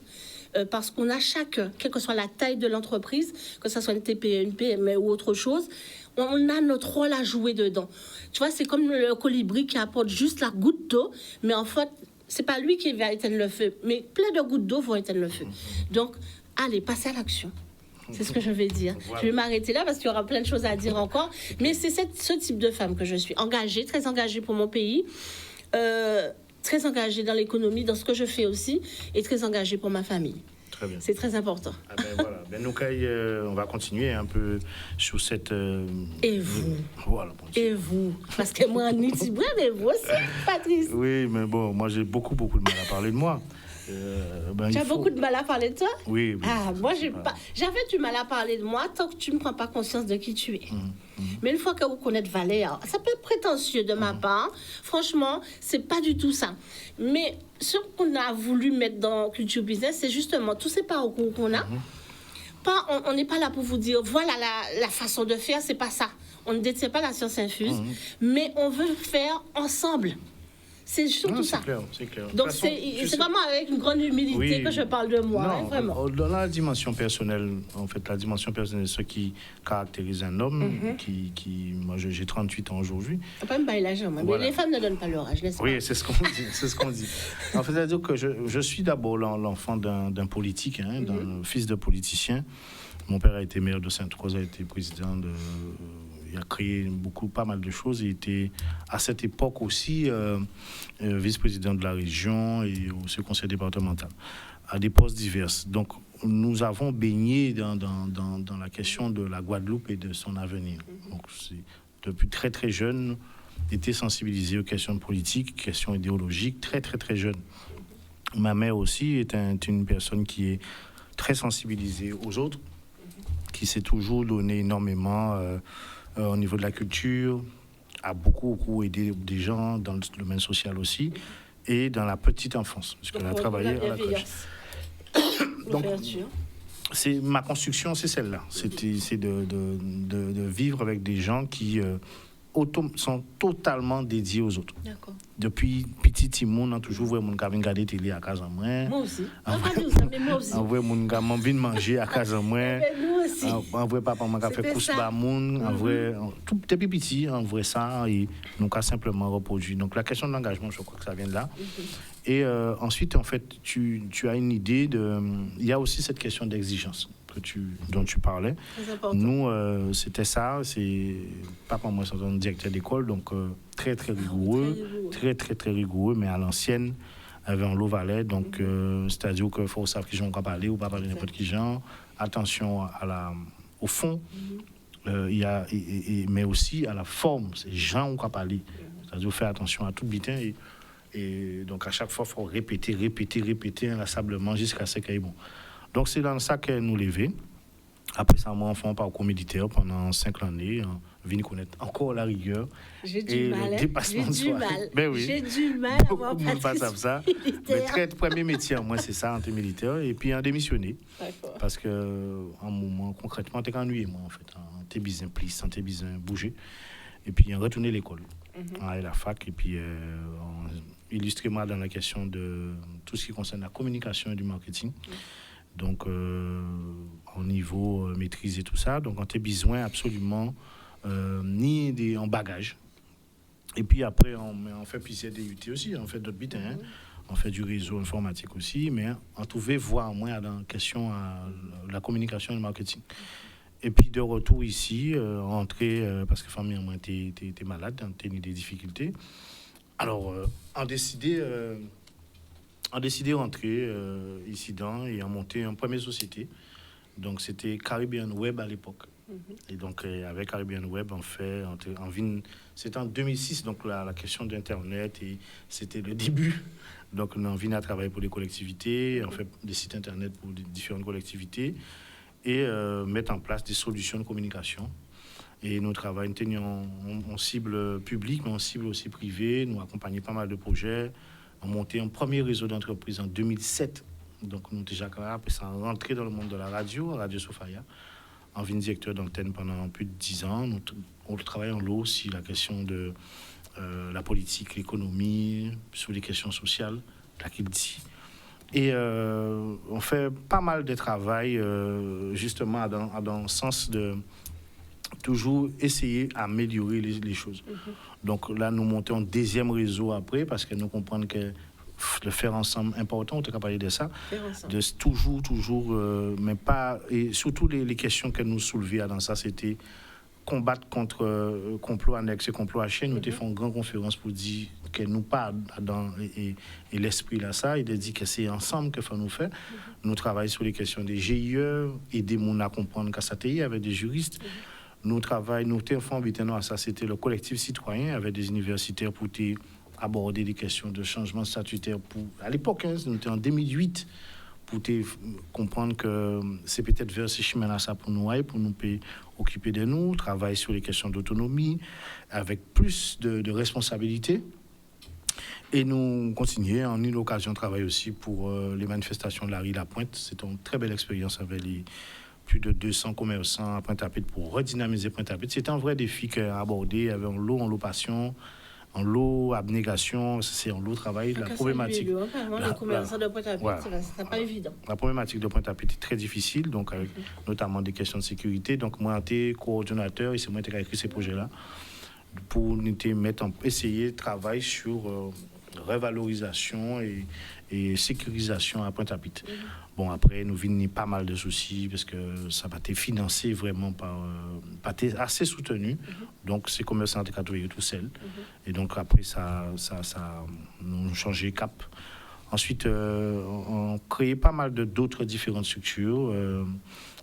Parce qu'on a chacun, quelle que soit la taille de l'entreprise, que ce soit une TPE, une PME ou autre chose, on a notre rôle à jouer dedans. Tu vois, c'est comme le colibri qui apporte juste la goutte d'eau, mais en fait, c'est pas lui qui va éteindre le feu, mais plein de gouttes d'eau vont éteindre le feu. Donc, allez, passez à l'action. C'est ce que je vais dire. Voilà. Je vais m'arrêter là parce qu'il y aura plein de choses à dire encore, mais c'est ce type de femme que je suis. Engagée, très engagée pour mon pays, très engagée dans l'économie, dans ce que je fais aussi, et très engagée pour ma famille. Très bien. C'est très important. Ah ben voilà. Ben nous, on va continuer un peu sur cette... Et vous. Voilà. Et vous. Parce que moi, en Itibré, mais vous aussi, Patrice. Oui, mais bon, moi, j'ai beaucoup de mal à parler de moi. Tu as beaucoup de mal à parler de toi? Oui. Ah, moi, j'avais du mal à parler de moi tant que tu ne prends pas conscience de qui tu es. Mais une fois que vous connaissez Valère, ça peut être prétentieux de ma part. Franchement, c'est pas du tout ça. Mais ce qu'on a voulu mettre dans Culture Business, c'est justement tous ces parcours qu'on a. On n'est pas là pour vous dire, voilà la façon de faire, c'est pas ça. On ne détient pas la science infuse, mais on veut faire ensemble. C'est surtout ça. C'est clair. Donc, c'est vraiment avec une grande humilité que je parle de moi, non, hein, vraiment. Dans la dimension personnelle, en fait, la dimension personnelle, ce qui caractérise un homme, moi, j'ai 38 ans aujourd'hui. Pas me bailler l'âge, moi. Voilà. Mais les femmes ne donnent pas leur âge, n'est-ce pas? Oui, c'est ce qu'on dit. En fait, c'est-à-dire que je suis d'abord l'enfant d'un politique, d'un fils de politicien. Mon père a été maire de Sainte-Rose, a été président de... Il a créé pas mal de choses. Il était à cette époque aussi vice-président de la région et aussi conseil départemental, à des postes divers. Donc, nous avons baigné dans la question de la Guadeloupe et de son avenir. Donc, depuis très, très jeune, été sensibilisé aux questions politiques, questions idéologiques, très, très, très jeune. Ma mère aussi est une personne qui est très sensibilisée aux autres, qui s'est toujours donné énormément... au niveau de la culture, a beaucoup aidé des gens dans le domaine social aussi, et dans la petite enfance, parce qu'elle a travaillé à la crèche. Donc, ma construction, c'est celle-là. C'est de vivre avec des gens qui sont totalement dédiés aux autres. D'accord. Depuis petit Timon, on a toujours vu mon gars regarder télé à casa moi. Moi aussi. On voit mon gars vient manger à casa moi. Nous aussi. On voit papa m'a fait couche ba moun, en vrai tout depuis petit, on voit ça et nous a simplement reproduit. Donc la question de l'engagement, je crois que ça vient de là. Et ensuite en fait, tu as une idée il y a aussi cette question d'exigence dont tu parlais. Nous, c'était ça. Papa, moi, c'est un directeur d'école, donc très, très rigoureux. Très, très, très rigoureux, mais à l'ancienne, avec un lot valet. Donc, c'est-à-dire qu'il faut savoir qui j'en parler ou pas parler n'importe qui genre. Attention au fond, mais aussi à la forme. C'est gens qui ont parlé. C'est-à-dire faire attention à tout bitin. Et donc, à chaque fois, il faut répéter inlassablement jusqu'à ce qu'il y ait bon. Donc, c'est dans ça qu'elle nous levait. Après ça, moi, fait un parcours militaire pendant 5 années. Venu connaître encore la rigueur. J'ai du mal. Dépassement de soi. Ben oui. J'ai du mal à voir ça. Mais premier métier, moi, c'est ça, en militaire. Et puis, en démissionné. D'accord. Parce que, en moment, concrètement, t'es ennuyé, moi, en fait. T'es besoin plus, t'es besoin bouger. Et puis, retourner à l'école, à la fac. Et puis, illustrer moi dans la question de tout ce qui concerne la communication et du marketing. Donc, au niveau maîtriser tout ça. Donc, on a besoin absolument ni en bagage. Et puis après, on fait plusieurs DUT aussi, on fait d'autres bits, on fait du réseau informatique aussi, mais on trouvait voir moins dans la question à la communication et le marketing. Et puis de retour ici, rentrer, parce que famille, moi, t'es malade, t'as eu des difficultés. Alors, on décidé de rentrer ici et on monté une première société. Donc, c'était Caribbean Web à l'époque. Et donc, avec Caribbean Web, c'était en 2006, donc la question d'Internet, et c'était le début. Donc, on vient à travailler pour les collectivités, on fait des sites Internet pour différentes collectivités, et mettre en place des solutions de communication. Et nous travaillons, on cible publique, mais on cible aussi privée. Nous accompagnons pas mal de projets. On a monté un premier réseau d'entreprises en 2007. Donc, nous déjà après ça, rentré dans le monde de la radio, Radio Sophia. On vient directeur d'antenne pendant plus de 10 ans. On travaille en lot aussi la question de la politique, l'économie, sur les questions sociales, là qu'il dit. Et on fait pas mal de travail justement dans le sens de toujours essayer d'améliorer les choses. Donc là, nous montons un deuxième réseau après parce que nous comprenons que le faire ensemble important, on est capable de ça, de toujours, mais pas, et surtout les questions que nous soulevions dans ça, c'était combattre contre complot annexe et complot haché. Nous avons fait une grande conférence pour dire que nous pas dans et l'esprit là ça, il a dit que c'est ensemble que faut nous faire. Nous travaillons sur les questions des GIE, aider mon à comprendre qu'à ça avec des juristes. Nous travaillons, nous avons à ça, c'était le collectif citoyen avec des universitaires pour aborder des questions de changement statutaire à l'époque, nous étions en 2008, pour comprendre que c'est peut-être vers ces chemins-là ça pour nous occuper de nous, travailler sur les questions d'autonomie, avec plus de responsabilités. Et nous continuons, on a eu l'occasion de travailler aussi pour les manifestations de la rue La Pointe. C'était une très belle expérience avec les plus de 200 commerçants à Pointe-à-Pitre pour redynamiser Pointe-à-Pitre. C'était un vrai défi qu'à aborder avec en lot passion, en lot abnégation, c'est en lot travail. La problématique. Les commerçants de Pointe-à-Pitre, c'est pas évident. La problématique de Pointe-à-Pitre est très difficile, donc avec notamment des questions de sécurité. Donc moi, j'étais coordonnateur et c'est moi qui ai écrit ces projets-là pour essayer de travailler sur revalorisation et sécurisation à Pointe-à-Pitre. Bon, après, nous venons pas mal de soucis parce que ça va être financé vraiment pas assez soutenu. Donc, c'est commerçants qui ont tout seul. Et donc, après, ça nous changé cap. Ensuite, on crée pas mal d'autres différentes structures.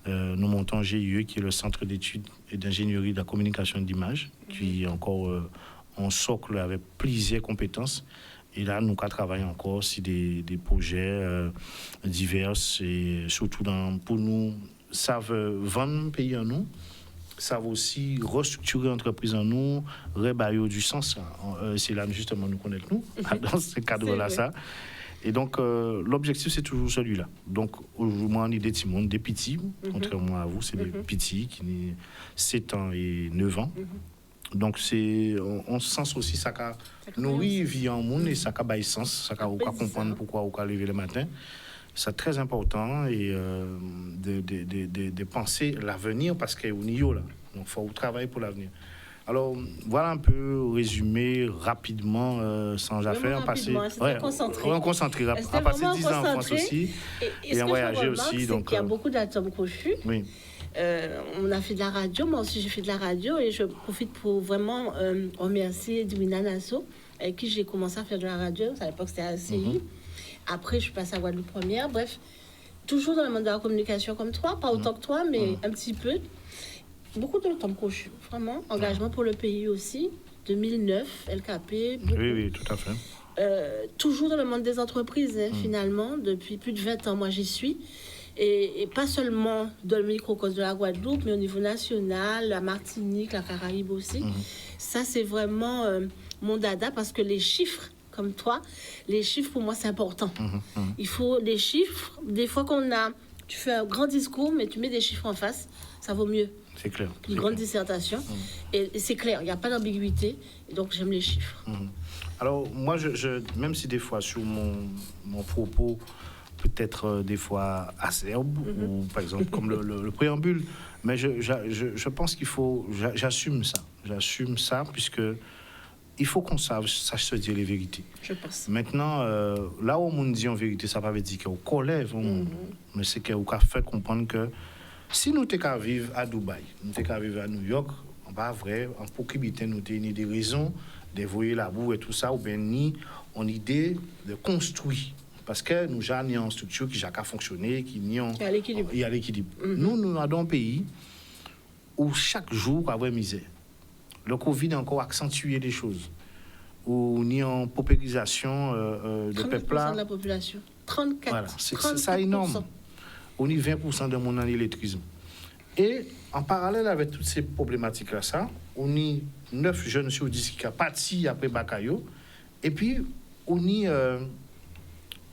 Nous montons GIE, qui est le Centre d'études et d'ingénierie de la communication d'image, qui est encore en socle avec plusieurs compétences. Et là, nous travaillons encore sur des projets divers et surtout pour nous, ça veut vendre pays en nous, ça veut aussi restructurer l'entreprise en nous, rebailler du sens. C'est là justement nous connaître nous, dans ce cadre-là, ça. Et donc, l'objectif, c'est toujours celui-là. Donc, moi, on est des petits mondes, des petits, contrairement à vous, c'est des petits qui ont 7 ans et 9 ans. Donc, on sens aussi ça qu'a nourri vie en monde et ça qu'a bail sens, ça qu'a comprendre pourquoi on lever le matin. C'est très important et de penser l'avenir parce qu'il y a un niveau là. Donc, il faut travailler pour l'avenir. Alors, voilà un peu résumé rapidement, sans affaire. On concentré. À passer 10 ans en France aussi et en voyager aussi. Donc, il y a beaucoup d'atomes crochus. Oui. On a fait de la radio, moi aussi j'ai fait de la radio et je profite pour vraiment remercier Edwina Nassau avec qui j'ai commencé à faire de la radio. À l'époque c'était à ACI. Après je suis passée à Guadeloupe Première. Bref, toujours dans le monde de la communication comme toi, pas autant que toi, mais un petit peu. Beaucoup de temps crochu, vraiment. Engagement pour le pays aussi. 2009, LKP. Beaucoup. Oui, tout à fait. Toujours dans le monde des entreprises, finalement. Depuis plus de 20 ans, moi j'y suis. et pas seulement dans le microcosme de la Guadeloupe, mais au niveau national, la Martinique, la Caraïbe aussi. Ça, c'est vraiment mon dada, parce que les chiffres, comme toi, les chiffres, pour moi, c'est important. Il faut des chiffres. Des fois tu fais un grand discours, mais tu mets des chiffres en face, ça vaut mieux. C'est clair. Une grande dissertation. Et c'est clair, il n'y a pas d'ambiguïté. Donc, j'aime les chiffres. Alors, moi, même si des fois, sur mon propos, peut-être des fois acerbe, ou par exemple, comme le préambule, mais je pense qu'il faut... J'assume ça. J'assume ça, puisque il faut qu'on sache se dire les vérités. Je pense. Maintenant, là où on dit en vérité, ça ne veut pas dire qu'on colère, mais c'est qu'on a fait comprendre que si nous sommes qu'à vivre à Dubaï, nous sommes qu'à vivre à New York, on va vrai, en propriété, nous avons des raisons de voyer la boue et tout ça, ou bien ni en idée de construire. Parce que nous avons une structure qui a fonctionné, qui a l'équilibre. Il y a l'équilibre. Nous avons un pays où chaque jour, il y a une misère. Le Covid a encore accentué les choses. Où il y a une paupérisation de peuple là. 34% de la population. 34%. Voilà, c'est ça énorme. On y 20% de mon illettrisme. Et en parallèle avec toutes ces problématiques-là, on y 9 jeunes sur 10 qui sont partis après Bakayo. Et puis, on y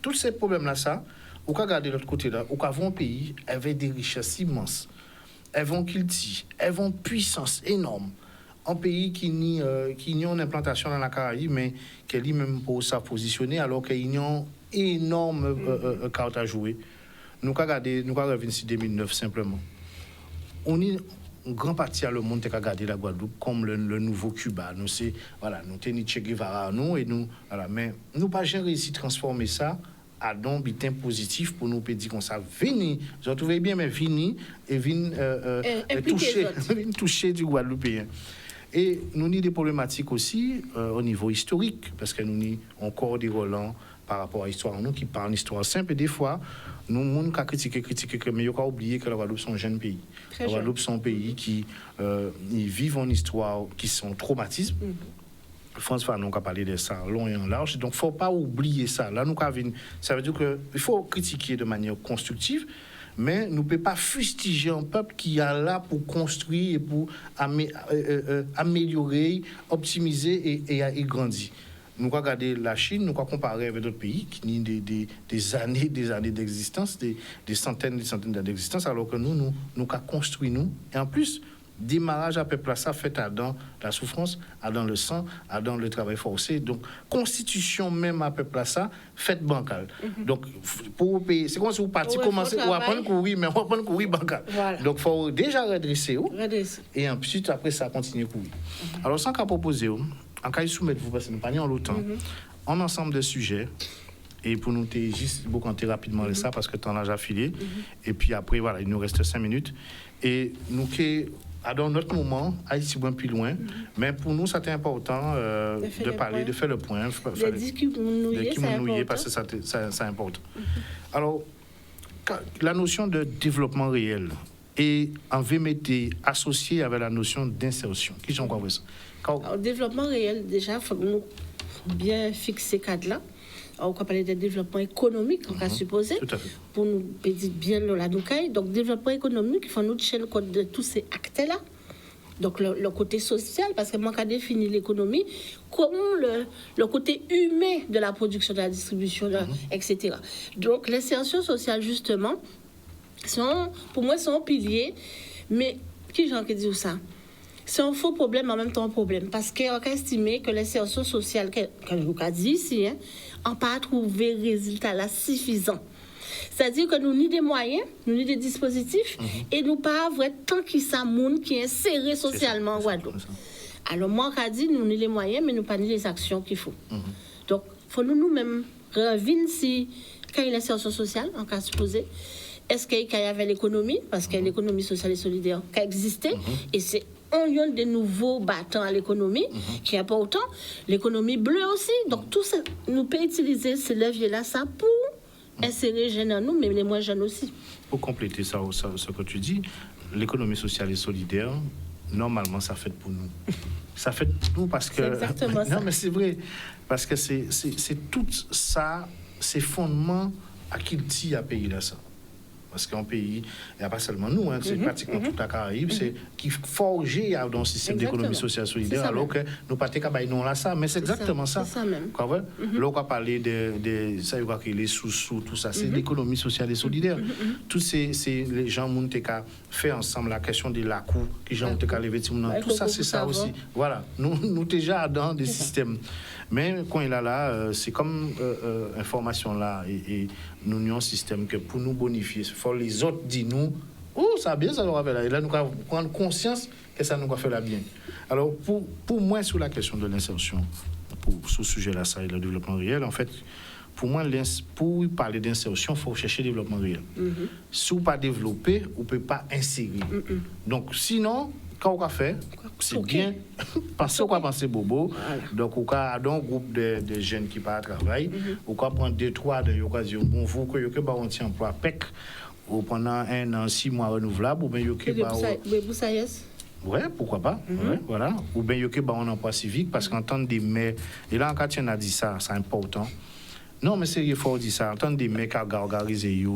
tous ces problèmes-là, on peut regarder de l'autre côté-là, on a un pays avec des richesses immenses. Elles vont cultiver, elles vont puissance énorme. Un pays qui n'y a une implantation dans la Caraïbe, mais qui est lui-même pour ça positionner, alors qu'il y a une énorme carte à jouer. Nous avons revenir sur 2009 simplement. On est une grande partie du monde qui a regardé la Guadeloupe comme le nouveau Cuba. Nous avons Che Guevara, mais nous n'avons pas réussi à transformer ça à un bitin positif pour nous dire qu'on ça venir. Vous trouvez bien, mais venir et venir toucher du Guadeloupéen. Et nous avons des problématiques aussi au niveau historique, parce que nous avons encore des relents par rapport à l'histoire, nous qui parlent d'histoire simple, et des fois, nous avons critiqué, mais il faut oublier que la Guadeloupe est un jeune pays. La Guadeloupe est un pays qui vit une histoire qui sont traumatismes. François Fanon a parlé de ça long et en large, donc il ne faut pas oublier ça. Là, ça veut dire qu'il faut critiquer de manière constructive, mais nous ne pouvons pas fustiger un peuple qui est là pour construire et pour améliorer, optimiser et grandir. Nous regardons la Chine, nous comparer avec d'autres pays qui ont des années d'existence, des centaines d'années d'existence, alors que nous construit nous. Et en plus, démarrage à peuple ça fait dans la souffrance, dans le sang, dans le travail forcé. Donc, constitution même à peuple ça fait bancale. Donc, pour payer, c'est comme si vous partez commencer à apprendre à courir, mais on apprendre à courir bancale. Voilà. Donc, il faut déjà redresser. Et ensuite, après ça, continuer à courir. Alors, sans qu'à proposer, en cas de soumettre, vous parce que nous pas en l'automne, en ensemble de sujets, et pour nous, juste beaucoup rapidement ça, parce que le temps a déjà filé. Et puis après, voilà, il nous reste 5 minutes. Et nous, dans notre moment, Haïti va plus loin, mais pour nous, c'était important de parler, de faire le point. De dire qui nous est, parce que c'est important. Alors, la notion de développement réel est en VMT associée avec la notion d'insertion. Qui j'en crois ça? Alors, développement réel, déjà, il faut nous bien fixer cadre-là. On va parler de développement économique, on va supposer, pour nous dire bien la doucaille. Donc, développement économique, il faut nous tirer le compte de tous ces actes-là. Donc, le côté social, parce que moi, quand définir l'économie, comme le côté humain de la production, de la distribution, etc. Donc, l'insertion sociale, justement, pour moi, c'est un pilier. Mais, qui j'en ai dit ça? C'est un faux problème, en même temps un problème. Parce qu'on a estimé que l'insertion sociale, comme je vous ai dit ici, n'a pas trouvé résultat là suffisant. C'est-à-dire que nous ni des moyens, nous ni des dispositifs, et nous pas avoir tant qu'il y a monde qui est inséré socialement en Guadeloupe. Alors moi, je dis, nous ni les moyens, mais nous pas ni les actions qu'il faut. Donc, il faut nous-mêmes revenir si, quand il y a l'insertion sociale, en cas supposé, est-ce qu'il y avait l'économie, parce que l'économie sociale et solidaire qui a existé, et c'est un lieu de nouveaux battants à l'économie, qui est important. L'économie bleue aussi. Donc, tout ça, nous pouvons utiliser ces leviers-là, ça, pour insérer les jeunes en nous, mais les moins jeunes aussi. Pour compléter ça, ce que tu dis, l'économie sociale et solidaire, normalement, ça fait pour nous. Ça fait pour nous parce que... C'est exactement ça. Non, mais c'est vrai. Parce que c'est tout ça, ces fondements à qui le tient à payer là, ça. Parce qu'un pays, il n'y a pas seulement nous, hein, c'est pratiquement toute la Caraïbe, c'est qui forgé dans le système d'économie sociale solidaire, alors que nous pas nous là ça, mais c'est exactement ça. C'est ça même. Là, on va parler de ça, il va créer les sous-sous, tout ça, c'est l'économie sociale et solidaire. Tous ces les gens qui ont fait ensemble la question de la cour, qui ont levé tout ça, c'est ça aussi. Voilà, nous déjà dans des systèmes. Mais quand il est là, c'est comme information là, et nous avons un système que pour nous bonifier, il faut les autres dire nous, oh, ça va bien, ça nous va faire là. Et là, nous avons prendre conscience que ça nous va faire la bien. Alors, pour moi, sur la question de l'insertion, pour ce sujet-là, ça et le développement réel, en fait, pour moi, pour parler d'insertion, il faut chercher le développement réel. Si vous ne pas développer, vous ne pouvez pas insérer. Donc, sinon, quand on va faire, c'est bien penser qu'on va penser bobo. Voilà. Donc, on a un groupe de jeunes qui partent à travail. On va prendre 2-3 de l'occasion. Bon, vous, que vous avez un emploi PEC pendant 1 an, 6 mois renouvelable, ou bien ouais, pourquoi pas. Ouais, voilà. Ou bien il y a un emploi civique, parce qu'entendre des maires, et là, quand on a dit ça, c'est important. Non, mais c'est il faut dire ça. Entendre des mecs à organiser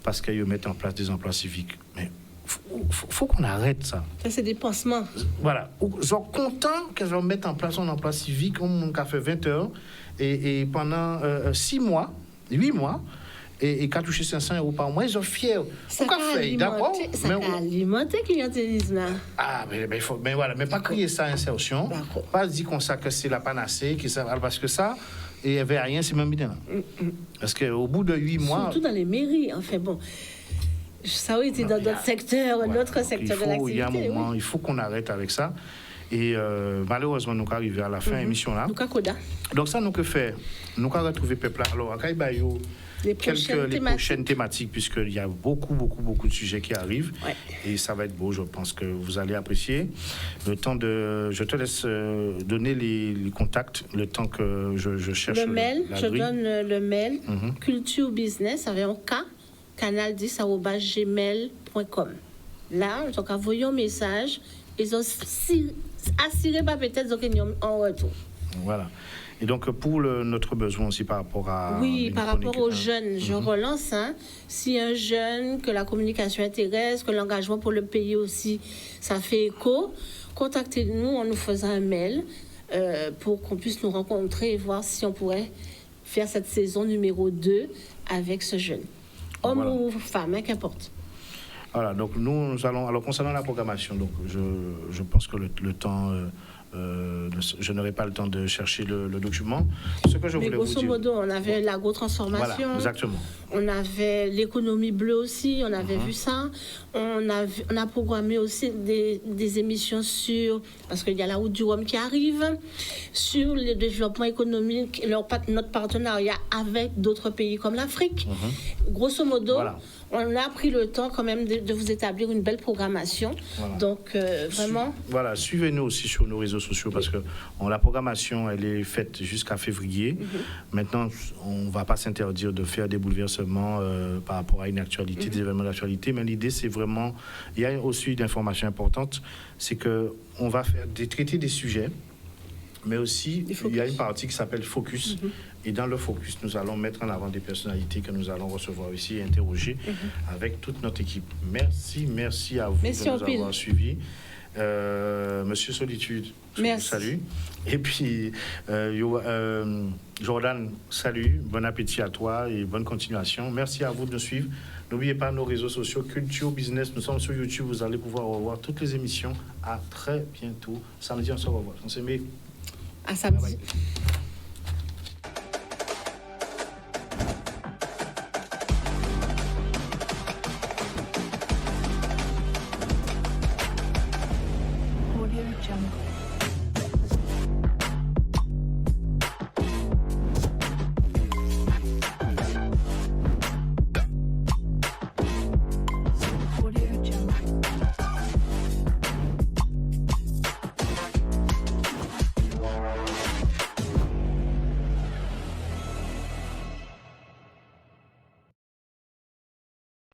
parce qu'ils mettent en place des emplois civiques. Mais faut qu'on arrête ça. Ça, c'est des pansements. Voilà. Ils sont contents qu'ils vont mettre en place un emploi civique, on a fait 20 heures, et pendant 6 mois, 8 mois, et qu'à toucher 500 € par mois, ils sont fiers. Ça fait, d'accord? Ça a alimenté le clientélisme. Ah, mais voilà, mais pas crier ça insertion. Pas dire qu'on sait que c'est la panacée, parce que ça, et il n'y avait rien, c'est même bien. Parce qu'au bout de 8 mois... Surtout dans les mairies, enfin bon... Ça oui, c'est dans d'autres secteurs, d'autres secteurs de l'activité. Il y a un moment, il faut qu'on arrête avec ça. Et malheureusement, nous arrivons à la fin de l'émission là. Donc ça, nous que faire? Nous avons retrouvé peuple là. Alors, à Kaïbayo, les prochaines thématiques, puisqu'il y a beaucoup de sujets qui arrivent. Ouais. Et ça va être beau, je pense que vous allez apprécier. Le temps de... Je te laisse donner les contacts, le temps que je cherche le mail. Je donne le mail, Culture Business, avec un K, canal10@gmail.com. Là, donc, envoyez un message, ils ont assuré pas peut-être en retour. Voilà. Et donc, pour notre besoin aussi par rapport à... Oui, par rapport aux jeunes, je relance. Si un jeune, que la communication intéresse, que l'engagement pour le pays aussi, ça fait écho, contactez-nous, on nous faisant un mail pour qu'on puisse nous rencontrer et voir si on pourrait faire cette saison numéro 2 avec ce jeune. Homme ou femme, qu'importe. Voilà, donc nous allons... Alors, concernant la programmation, donc, je pense que le temps... je n'aurai pas le temps de chercher le document. Ce que je voulais vous dire... grosso modo, on avait l'agro-transformation. Voilà, exactement. On avait l'économie bleue aussi, on avait vu ça. On a programmé aussi des émissions sur... Parce qu'il y a la route du Rhum qui arrive, sur le développement économique, notre partenariat avec d'autres pays comme l'Afrique. Grosso modo... Voilà. On a pris le temps quand même de vous établir une belle programmation. Voilà. Donc, vraiment... Voilà, suivez-nous aussi sur nos réseaux sociaux parce que la programmation, elle est faite jusqu'à février. Maintenant, on ne va pas s'interdire de faire des bouleversements par rapport à une actualité, des événements d'actualité. Mais l'idée, c'est vraiment... Il y a aussi une information importante, c'est qu'on va traiter des sujets, mais aussi, il y a une partie qui s'appelle Focus. Et dans le Focus, nous allons mettre en avant des personnalités que nous allons recevoir ici et interroger avec toute notre équipe. Merci à vous de nous avoir suivis. Monsieur Solitude, salut. Et puis, Jordan, salut. Bon appétit à toi et bonne continuation. Merci à vous de nous suivre. N'oubliez pas nos réseaux sociaux, Culture Business. Nous sommes sur YouTube. Vous allez pouvoir revoir toutes les émissions. À très bientôt. Samedi, on se revoit. On se met. À samedi. Bye bye. Audio Jungle.